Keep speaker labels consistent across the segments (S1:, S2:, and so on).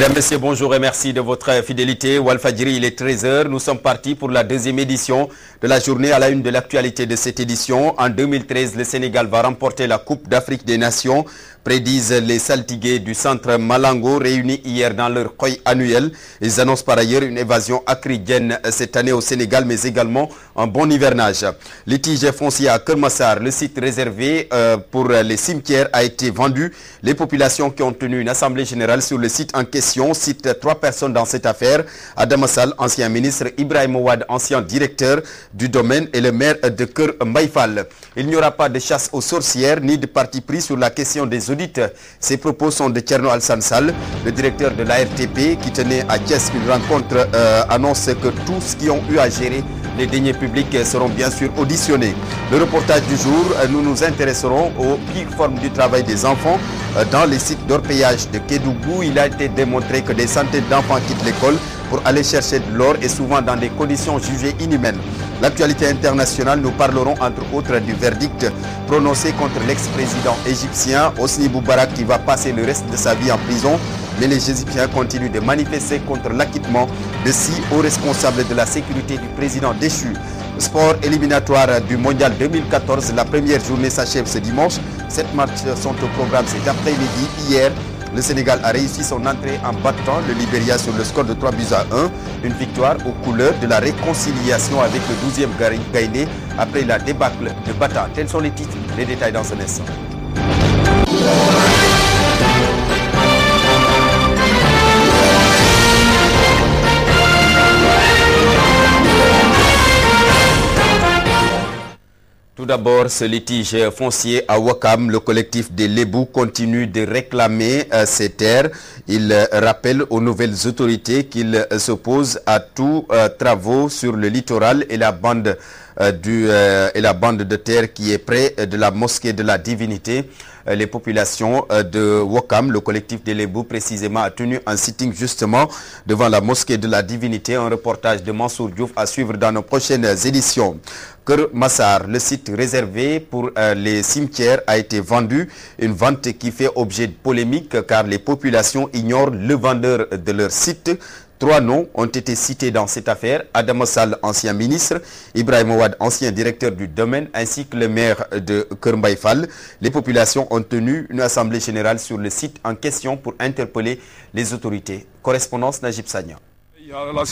S1: Mesdames, Messieurs, bonjour et merci de votre fidélité. Walfadjri, il est 13h. Nous sommes partis pour la deuxième édition de la journée à la une de l'actualité de cette édition. En 2013, le Sénégal va remporter la Coupe d'Afrique des Nations, prédisent les saltigués du centre Malango réunis hier dans leur COI annuel. Ils annoncent par ailleurs une évasion acridienne cette année au Sénégal, mais également un bon hivernage. Litige foncier à Kermassar, le site réservé pour les cimetières a été vendu. Les populations qui ont tenu une assemblée générale sur le site en question citent 3 personnes dans cette affaire. Adama Sall, ancien ministre, Ibrahima Wade, ancien directeur du domaine, et le maire de Keur Mbaye. Il n'y aura pas de chasse aux sorcières ni de parti pris sur la question des audits. Ces propos sont de Thierno Alassane Sall, le directeur de l'ARTP qui tenait à Thiès une rencontre, annonce que tous qui ont eu à gérer les deniers publics seront bien sûr auditionnés. Le reportage du jour, nous nous intéresserons aux pires formes du travail des enfants dans les sites d'orpaillage de Kédougou. Il a été démontré que des centaines d'enfants quittent l'école pour aller chercher de l'or et souvent dans des conditions jugées inhumaines. L'actualité internationale, nous parlerons entre autres du verdict prononcé contre l'ex-président égyptien Hosni Moubarak qui va passer le reste de sa vie en prison. Mais les Égyptiens continuent de manifester contre l'acquittement de 6 hauts responsables de la sécurité du président déchu. Sport éliminatoire du Mondial 2014, la première journée s'achève ce dimanche. 7 matchs sont au programme cet après-midi. Hier, le Sénégal a réussi son entrée en battant le Libéria sur le score de 3 buts à 1. Une victoire aux couleurs de la réconciliation avec le 12e Gaïndé après la débâcle de Bata. Tels sont les titres, les détails dans ce instant. Tout d'abord, ce litige foncier à Ouakam, le collectif des Lébou continue de réclamer ces terres. Il rappelle aux nouvelles autorités qu'il s'oppose à tous travaux sur le littoral et la bande de terre qui est près de la mosquée de la divinité. Les populations de Ouakam, le collectif des Lébou précisément, a tenu un sitting justement devant la mosquée de la divinité. Un reportage de Mansour Diouf à suivre dans nos prochaines éditions. Keur Massar, le site réservé pour les cimetières a été vendu. Une vente qui fait objet de polémique car les populations ignorent le vendeur de leur site. 3 noms ont été cités dans cette affaire. Adama Sall, ancien ministre, Ibrahima Wade, ancien directeur du domaine, ainsi que le maire de Keur Mbaye. Les populations ont tenu une assemblée générale sur le site en question pour interpeller les autorités. Correspondance Najib Sagna.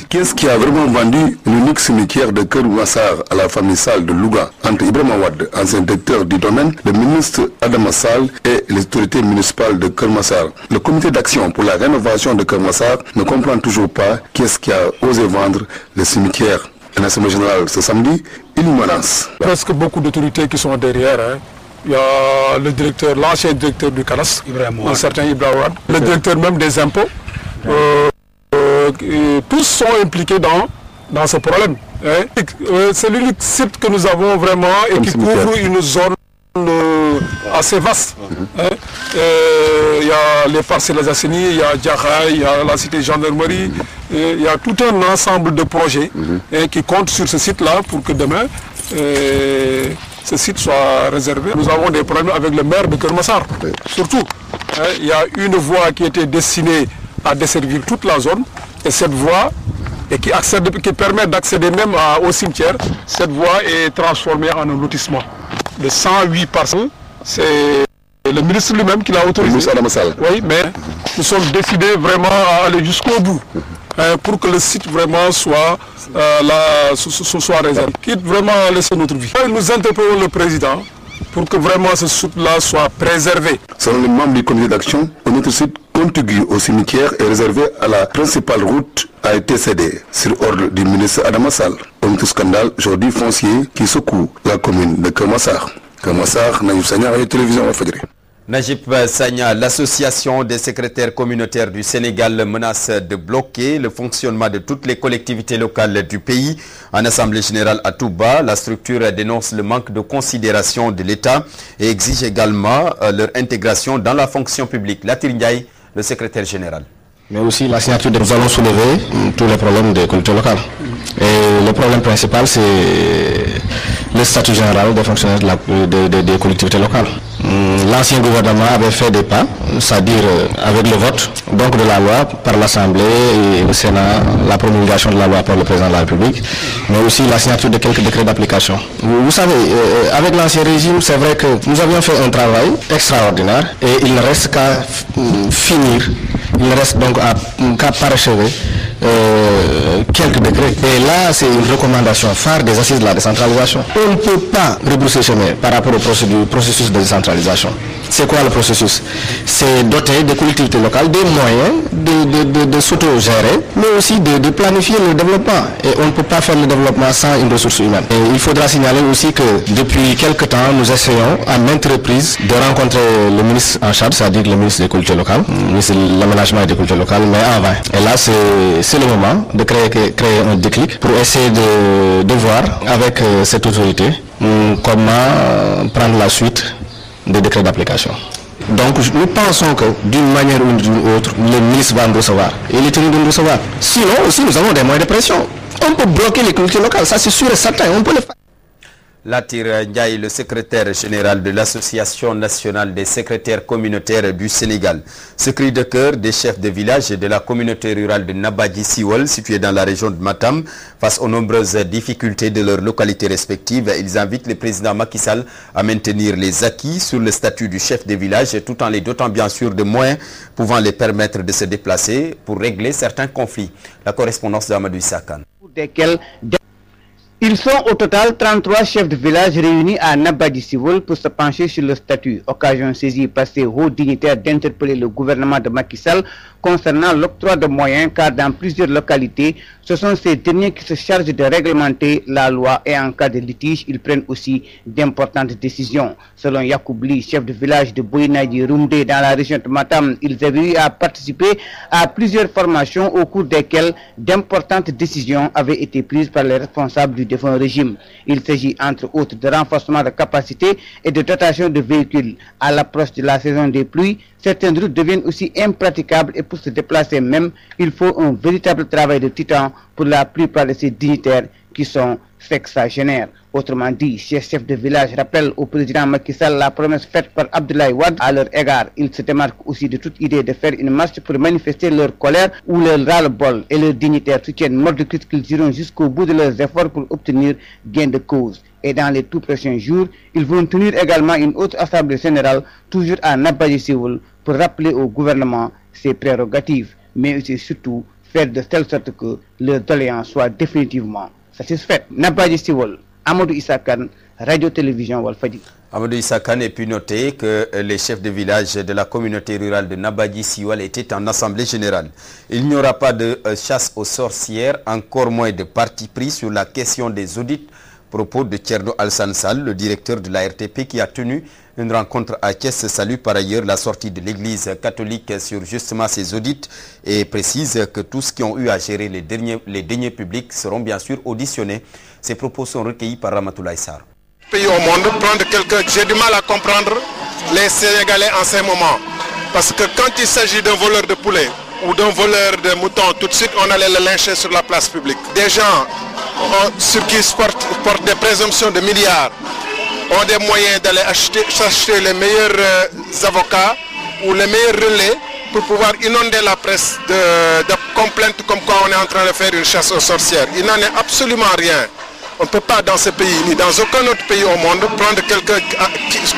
S2: Qu'est-ce qui a vraiment vendu l'unique cimetière de Keur Massar à la famille Sall de Louga entre Ibrahima Wade, ancien directeur du domaine, le ministre Adama Sall et les autorités municipales de Keur Massar? Le comité d'action pour la rénovation de Keur Massar ne comprend toujours pas qu'est-ce qui a osé vendre le cimetière. En assemblée générale ce samedi, ignorance.
S3: Presque beaucoup d'autorités qui sont derrière. Il y a le directeur, l'ancien directeur du CANAS, un certain Ibrahima Wade, le directeur même des impôts. Tous sont impliqués dans ce problème. C'est l'unique site que nous avons vraiment et qui couvre une zone assez vaste. Il y a les parcelles Asseni, il y a Djahaï, il y a la cité gendarmerie, il y a tout un ensemble de projets qui comptent sur ce site-là pour que demain ce site soit réservé. Nous avons des problèmes avec le maire de Keur Massar, surtout. Il y a une voie qui était destinée à desservir toute la zone. Et cette voie, qui permet d'accéder même au cimetière, cette voie est transformée en un lotissement de 108 parcelles. C'est le ministre lui-même qui l'a autorisé. Oui, mais nous sommes décidés vraiment à aller jusqu'au bout pour que le site vraiment soit réservé. Quitte vraiment à laisser notre vie. Nous interpellons le président pour que vraiment ce site-là soit préservé.
S2: Selon les membres du comité d'action, notre site contigu au cimetière est réservé à la principale route a été cédé sur ordre du ministre Adama Sall. Comme tout scandale, aujourd'hui foncier qui secoue la commune de Keur Massar. Keur Massar, Najib Sagna, Radio Télévision Walfadjri.
S1: Najib Sagna, l'association des secrétaires communautaires du Sénégal menace de bloquer le fonctionnement de toutes les collectivités locales du pays. En assemblée générale à Touba, la structure dénonce le manque de considération de l'État et exige également leur intégration dans la fonction publique. Latir Ndiaye, le secrétaire général.
S4: Mais aussi la signature, nous allons soulever tous les problèmes des collectivités locales. Et le problème principal, c'est le statut général des fonctionnaires des collectivités locales. l'ancien gouvernement avait fait des pas, c'est-à-dire avec le vote donc de la loi par l'Assemblée et au Sénat, la promulgation de la loi par le président de la République, mais aussi la signature de quelques décrets d'application. Vous savez, avec l'ancien régime, c'est vrai que nous avions fait un travail extraordinaire et il ne reste qu'à finir, il ne reste donc qu'à parachever quelques décrets. Et là, c'est une recommandation phare des assises de la décentralisation. On ne peut pas rebrousser chemin par rapport au processus de décentralisation. C'est quoi le processus? C'est doter des collectivités locales des moyens de s'auto-gérer, mais aussi de planifier le développement. Et on ne peut pas faire le développement sans une ressource humaine. Et il faudra signaler aussi que depuis quelques temps, nous essayons à maintes reprises de rencontrer le ministre en charge, c'est-à-dire le ministre des cultures locales, le ministre de l'aménagement et des cultures locales, mais en vain. Et là, c'est le moment de créer un déclic pour essayer de voir avec cette autorité comment prendre la suite des décrets d'application. Donc nous pensons que d'une manière ou d'une autre, le ministre va nous recevoir. Et il est tenu de nous recevoir. Sinon aussi nous avons des moyens de pression. On peut bloquer les cultures locales, ça c'est sûr et certain, on peut le faire.
S1: Latir Ndiaye, le secrétaire général de l'Association nationale des secrétaires communautaires du Sénégal. Ce cri de cœur des chefs de village et de la communauté rurale de Nabadji Siwol, située dans la région de Matam, face aux nombreuses difficultés de leurs localités respectives. Ils invitent le président Macky Sall à maintenir les acquis sur le statut du chef de village, tout en les dotant bien sûr de moyens pouvant les permettre de se déplacer pour régler certains conflits. La correspondance d'Amadou Issa Kane.
S5: Ils sont au total 33 chefs de village réunis à Nabadji Siwol pour se pencher sur le statut. Occasion saisie par ces hauts dignitaires d'interpeller le gouvernement de Macky Sall concernant l'octroi de moyens, car dans plusieurs localités, ce sont ces derniers qui se chargent de réglementer la loi et en cas de litige, ils prennent aussi d'importantes décisions. Selon Yakoubli, chef de village de Boyinaji Rumde dans la région de Matam, ils avaient eu à participer à plusieurs formations au cours desquelles d'importantes décisions avaient été prises par les responsables du défunt régime. Il s'agit entre autres de renforcement de capacité et de dotation de véhicules. À l'approche de la saison des pluies, certaines routes deviennent aussi impraticables et pour se déplacer même, il faut un véritable travail de titan pour la plupart de ces dignitaires qui sont sexagénaires. Autrement dit, ces chefs de village rappellent au président Macky Sall la promesse faite par Abdoulaye Wade à leur égard. Ils se démarquent aussi de toute idée de faire une marche pour manifester leur colère ou leur ras-le-bol, et leurs dignitaires soutiennent mordicus qu'ils iront jusqu'au bout de leurs efforts pour obtenir gain de cause. Et dans les tout prochains jours, ils vont tenir également une autre assemblée générale, toujours à Nabadji Siwol, pour rappeler au gouvernement ses prérogatives, mais aussi surtout faire de telle sorte que leur doléance soit définitivement satisfaite. Nabadji Siwol, Amadou Issa Kane, Radio-Télévision Walfadjri.
S1: Amadou Issa Kane, et puis noter que les chefs de village de la communauté rurale de Nabadji Siwol étaient en assemblée générale. Il n'y aura pas de chasse aux sorcières, encore moins de parti pris sur la question des audits. Propos de Thierno Alassane Sall, le directeur de la RTP, qui a tenu une rencontre à Thiès, salue par ailleurs la sortie de l'église catholique sur justement ces audits et précise que tous ceux qui ont eu à gérer les deniers publics seront bien sûr auditionnés. Ces propos sont recueillis par Ramatoulaye Sarr.
S3: Pays au monde, prendre quelqu'un, j'ai du mal à comprendre les Sénégalais en ces moments. Parce que quand il s'agit d'un voleur de poulet ou d'un voleur de moutons, tout de suite on allait le lyncher sur la place publique. Des gens sur qui portent des présomptions de milliards ont des moyens d'aller s'acheter les meilleurs avocats ou les meilleurs relais pour pouvoir inonder la presse de complaintes comme quoi on est en train de faire une chasse aux sorcières. Il n'en est absolument rien. On ne peut pas dans ce pays, ni dans aucun autre pays au monde, prendre quelqu'un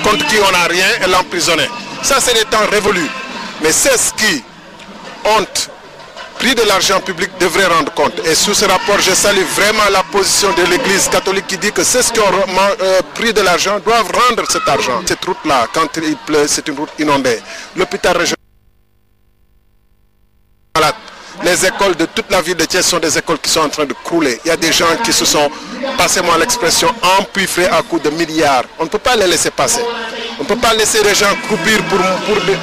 S3: contre qui on n'a rien et l'emprisonner. Ça, c'est des temps révolus. Mais c'est ce qui ont pris de l'argent public devrait rendre compte. Et sous ce rapport, je salue vraiment la position de l'Église catholique qui dit que ceux qui ont pris de l'argent doivent rendre cet argent. Cette route-là, quand il pleut, c'est une route inondée. L'hôpital régional, les écoles de toute la ville de Thiès sont des écoles qui sont en train de crouler. Il y a des gens qui se sont, passez-moi l'expression, empiffrés à coups de milliards. On ne peut pas les laisser passer. On ne peut pas laisser les gens croupir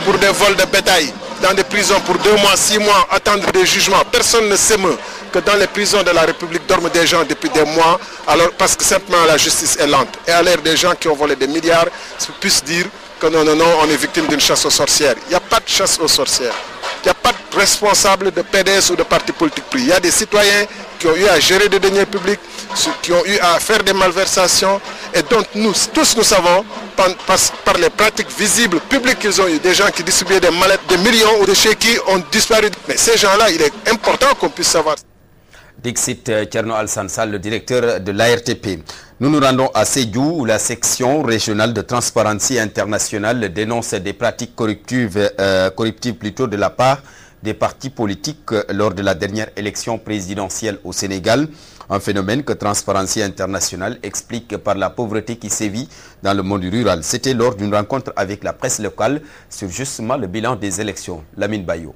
S3: pour des vols de bétail dans des prisons pour 2 mois, 6 mois, attendre des jugements. Personne ne s'émeut que dans les prisons de la République dorment des gens depuis des mois, alors parce que simplement la justice est lente. Et à l'ère des gens qui ont volé des milliards, on puisse dire que non, on est victime d'une chasse aux sorcières. Il n'y a pas de chasse aux sorcières. Il n'y a pas de responsable de PDS ou de parti politique pris. Il y a des citoyens qui ont eu à gérer des deniers publics, qui ont eu à faire des malversations et dont nous tous nous savons par les pratiques visibles, publiques qu'ils ont eu. Des gens qui distribuaient des mallettes, des millions ou des chèques qui ont disparu. Mais ces gens-là, il est important qu'on puisse savoir.
S1: Dixit Tcherno Al-Sansal, le directeur de l'ARTP. Nous nous rendons à Sédhiou où la section régionale de Transparency International dénonce des pratiques corruptives de la part des partis politiques lors de la dernière élection présidentielle au Sénégal. Un phénomène que Transparency International explique par la pauvreté qui sévit dans le monde rural. C'était lors d'une rencontre avec la presse locale sur justement le bilan des élections. Lamine Bayo.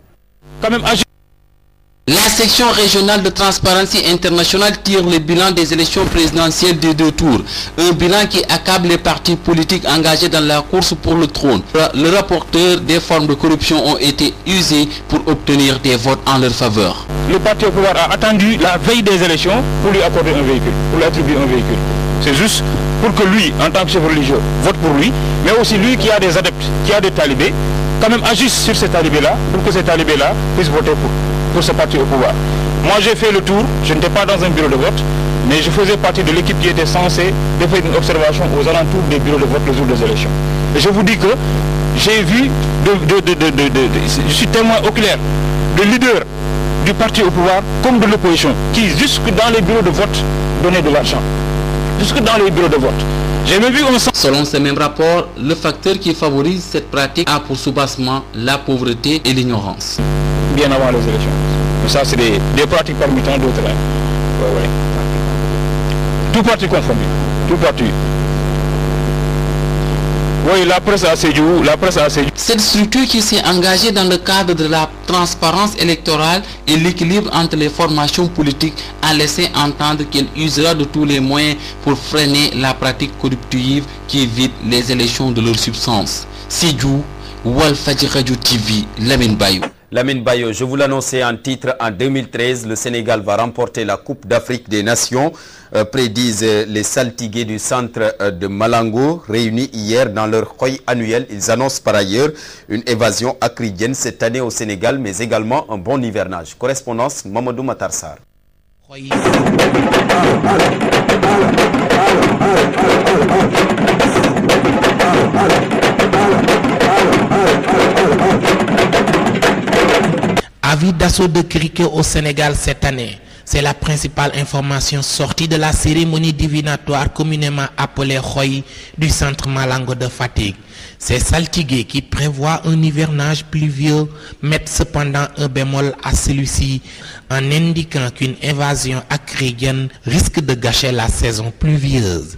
S6: La section régionale de Transparency International tire le bilan des élections présidentielles des 2 tours. Un bilan qui accable les partis politiques engagés dans la course pour le trône. Le rapporteur des formes de corruption ont été usés pour obtenir des votes en leur faveur.
S7: Le parti au pouvoir a attendu la veille des élections pour lui accorder un véhicule, pour lui attribuer un véhicule. C'est juste pour que lui, en tant que chef religieux, vote pour lui, mais aussi lui qui a des adeptes, qui a des talibés, quand même agisse sur ces talibés-là, pour que ces talibés-là puissent voter pour ce parti au pouvoir. Moi j'ai fait le tour, je n'étais pas dans un bureau de vote, mais je faisais partie de l'équipe qui était censée de faire une observation aux alentours des bureaux de vote le jour des élections. Et je vous dis que j'ai vu, je suis témoin oculaire de leaders du parti au pouvoir comme de l'opposition, qui jusque dans les bureaux de vote donnaient de l'argent. Jusque dans les bureaux de vote. J'ai même vu
S6: Selon ce même rapport, le facteur qui favorise cette pratique a pour soubassement la pauvreté et l'ignorance.
S7: Bien avant les élections. Mais ça, c'est des pratiques parmi tant d'autres. Hein. Ouais. Tout parti confondu. Tout parti. Oui, la presse a Sédhiou.
S6: Cette structure qui s'est engagée dans le cadre de la transparence électorale et l'équilibre entre les formations politiques a laissé entendre qu'elle usera de tous les moyens pour freiner la pratique corruptive qui vide les élections de leur substance. Sédhiou, Walfadjri Radio TV, Lamine Bayo.
S1: Lamine Bayo, je vous l'annonçais en titre, en 2013, le Sénégal va remporter la Coupe d'Afrique des Nations, prédisent les saltigués du centre de Malango, réunis hier dans leur khoy annuel. Ils annoncent par ailleurs une évasion acridienne cette année au Sénégal, mais également un bon hivernage. Correspondance, Mamadou Matarsar.
S8: Avis d'assaut de cricket au Sénégal cette année. C'est la principale information sortie de la cérémonie divinatoire communément appelée Khoy du centre Malango de Fatick. Ces saltigués qui prévoient un hivernage pluvieux mettent cependant un bémol à celui-ci en indiquant qu'une invasion acridienne risque de gâcher la saison pluvieuse.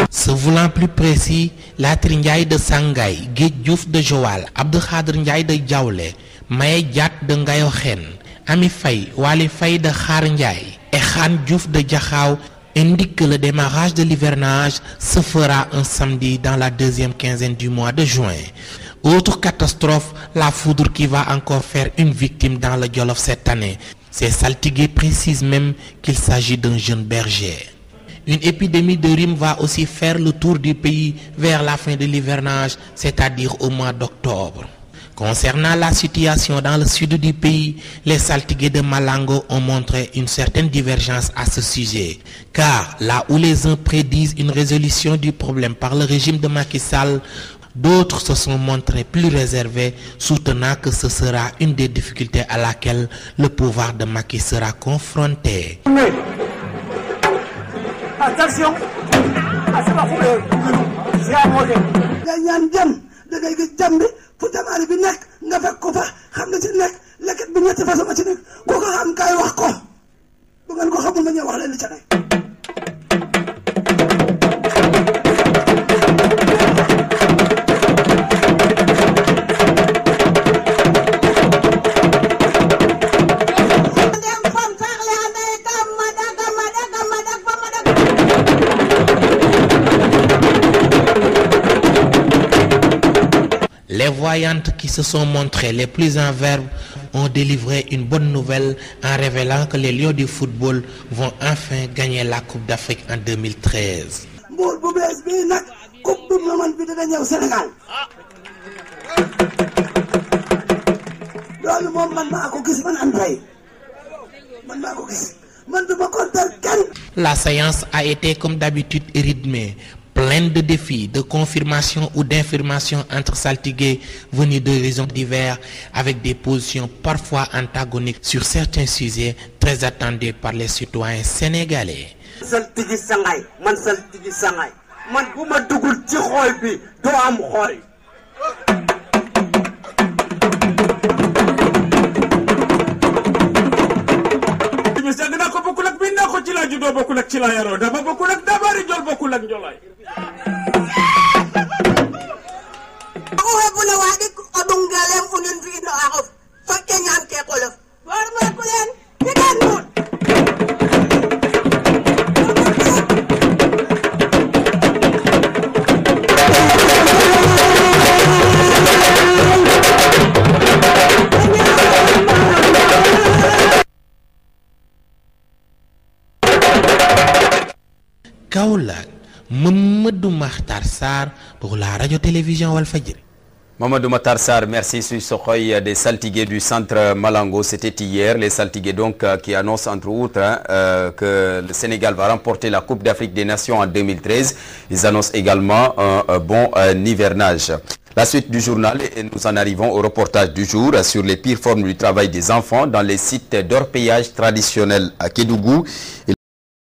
S8: Se voulant plus précis, la Ndiaye de Sangay, Guèye Diouf de Joal, Abdou Khadr Ndiaye de Diaoulé, Maye Diat de Ngayoxen, Ami Faye, Wali Faye de Khar Ndiaye et Khan Diouf de Diakhao indiquent que le démarrage de l'hivernage se fera un samedi dans la deuxième quinzaine du mois de juin. Autre catastrophe, la foudre qui va encore faire une victime dans le Jolof cette année. Ces saltigués précisent même qu'il s'agit d'un jeune berger. Une épidémie de rhume va aussi faire le tour du pays vers la fin de l'hivernage, c'est-à-dire au mois d'octobre. Concernant la situation dans le sud du pays, les saltigués de Malango ont montré une certaine divergence à ce sujet. Car là où les uns prédisent une résolution du problème par le régime de Macky Sall, d'autres se sont montrés plus réservés, soutenant que ce sera une des difficultés à laquelle le pouvoir de Macky sera confronté.
S9: Attention,
S8: Les voyantes qui se sont montrées les plus en verve ont délivré une bonne nouvelle en révélant que les Lions du football vont enfin gagner la Coupe d'Afrique en 2013. La séance a été comme d'habitude rythmée, pleine de défis, de confirmation ou d'information entre saltigués venus d'horizons divers avec des positions parfois antagoniques sur certains sujets très attendus par les citoyens sénégalais.
S9: Saltigi sangay, man saltigi sangay. Man buma dugul ci xoy bi do am xoy. Dina ko bokul ak binda ko ci la judo bokul ak ci la yaro dama bokul ak dabari jol bokul ak jolay. Owe bu la wadi odungalem unen fi no arof. Fakke ñaan ke xolof. War ma ko len ci gan non.
S8: Kaolack, Mamadou Makhtar Sarr pour la radio-télévision Walfadjri.
S1: Mamadou Makhtar Sarr, merci sur ce recueil des saltigués du centre Malango. C'était hier, les saltigués donc qui annoncent entre autres que le Sénégal va remporter la Coupe d'Afrique des Nations en 2013. Ils annoncent également un bon hivernage. La suite du journal et nous en arrivons au reportage du jour sur les pires formes du travail des enfants dans les sites d'orpaillage traditionnels à Kédougou.